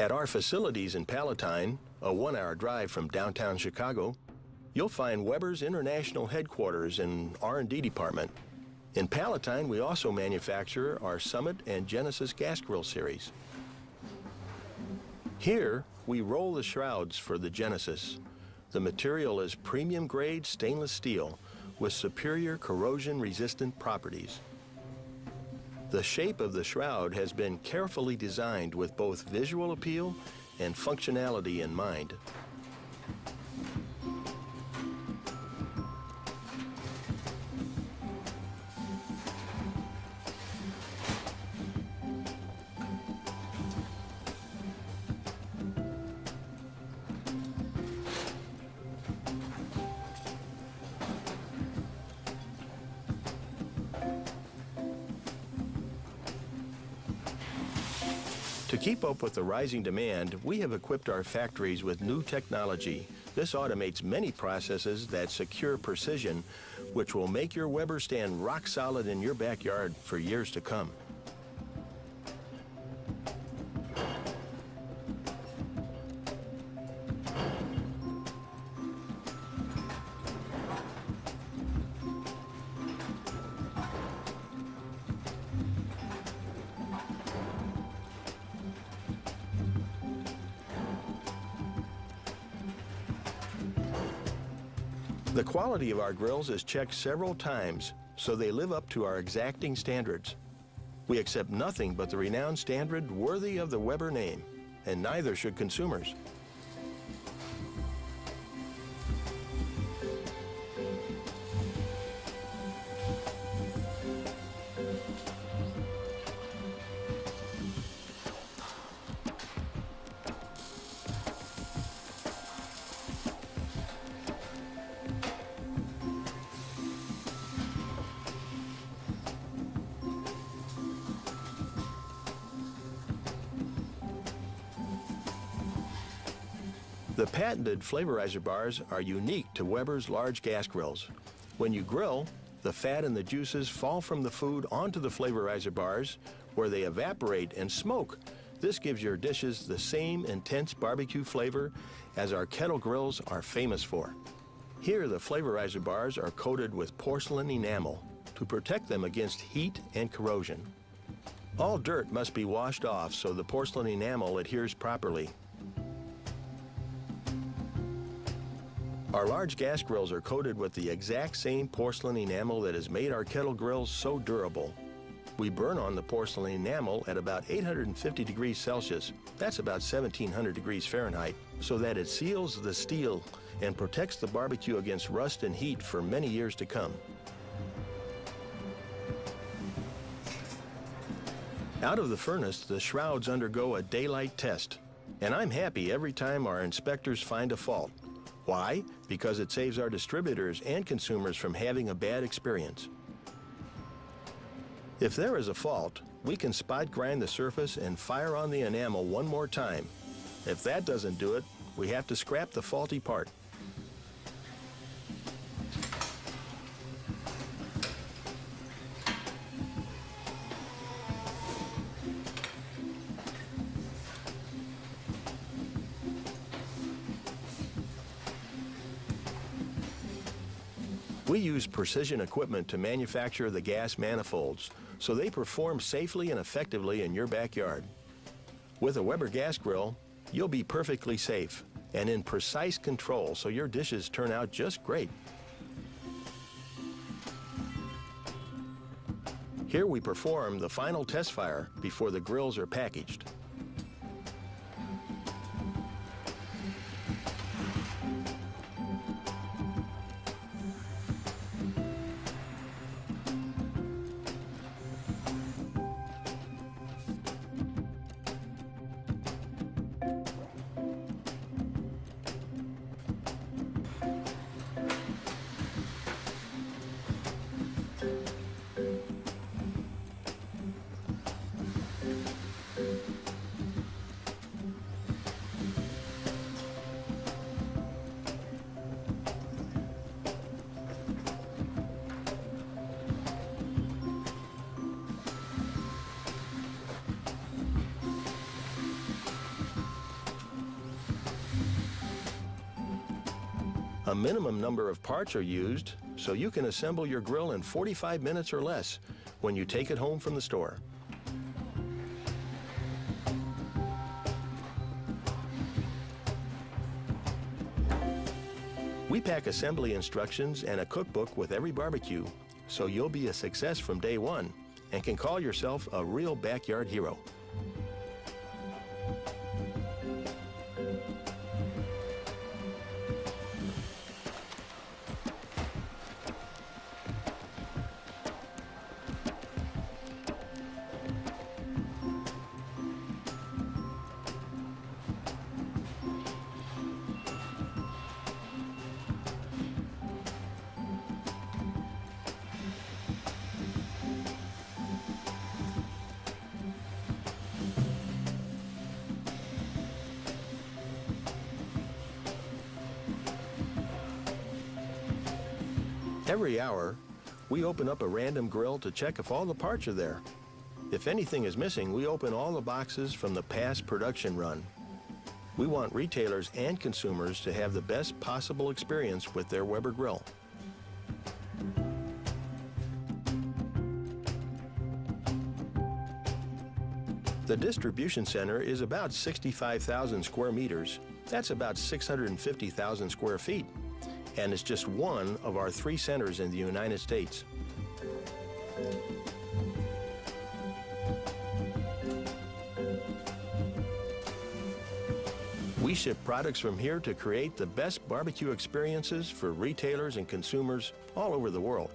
At our facilities in Palatine, a 1-hour drive from downtown Chicago, you'll find Weber's International Headquarters and R&D department. In Palatine, we also manufacture our Summit and Genesis gas grill series. Here, we roll the shrouds for the Genesis. The material is premium-grade stainless steel with superior corrosion-resistant properties. The shape of the shroud has been carefully designed with both visual appeal and functionality in mind. To keep up with the rising demand, we have equipped our factories with new technology. This automates many processes that secure precision, which will make your Weber stand rock solid in your backyard for years to come. The quality of our grills is checked several times, so they live up to our exacting standards. We accept nothing but the renowned standard worthy of the Weber name, and neither should consumers. The patented flavorizer bars are unique to Weber's large gas grills. When you grill, the fat and the juices fall from the food onto the flavorizer bars, where they evaporate and smoke. This gives your dishes the same intense barbecue flavor as our kettle grills are famous for. Here, the flavorizer bars are coated with porcelain enamel to protect them against heat and corrosion. All dirt must be washed off so the porcelain enamel adheres properly. Our large gas grills are coated with the exact same porcelain enamel that has made our kettle grills so durable. We burn on the porcelain enamel at about 850 degrees Celsius, that's about 1700 degrees Fahrenheit, so that it seals the steel and protects the barbecue against rust and heat for many years to come. Out of the furnace, the shrouds undergo a daylight test, and I'm happy every time our inspectors find a fault. Why? Because it saves our distributors and consumers from having a bad experience. If there is a fault, we can spot grind the surface and fire on the enamel one more time. If that doesn't do it, we have to scrap the faulty part. We use precision equipment to manufacture the gas manifolds, so they perform safely and effectively in your backyard. With a Weber gas grill, you'll be perfectly safe and in precise control, so your dishes turn out just great. Here we perform the final test fire before the grills are packaged. A minimum number of parts are used, so you can assemble your grill in 45 minutes or less when you take it home from the store. We pack assembly instructions and a cookbook with every barbecue, so you'll be a success from day one and can call yourself a real backyard hero. Every hour, we open up a random grill to check if all the parts are there. If anything is missing, we open all the boxes from the past production run. We want retailers and consumers to have the best possible experience with their Weber grill. The distribution center is about 65,000 square meters. That's about 650,000 square feet. And it's just one of our 3 centers in the United States. We ship products from here to create the best barbecue experiences for retailers and consumers all over the world.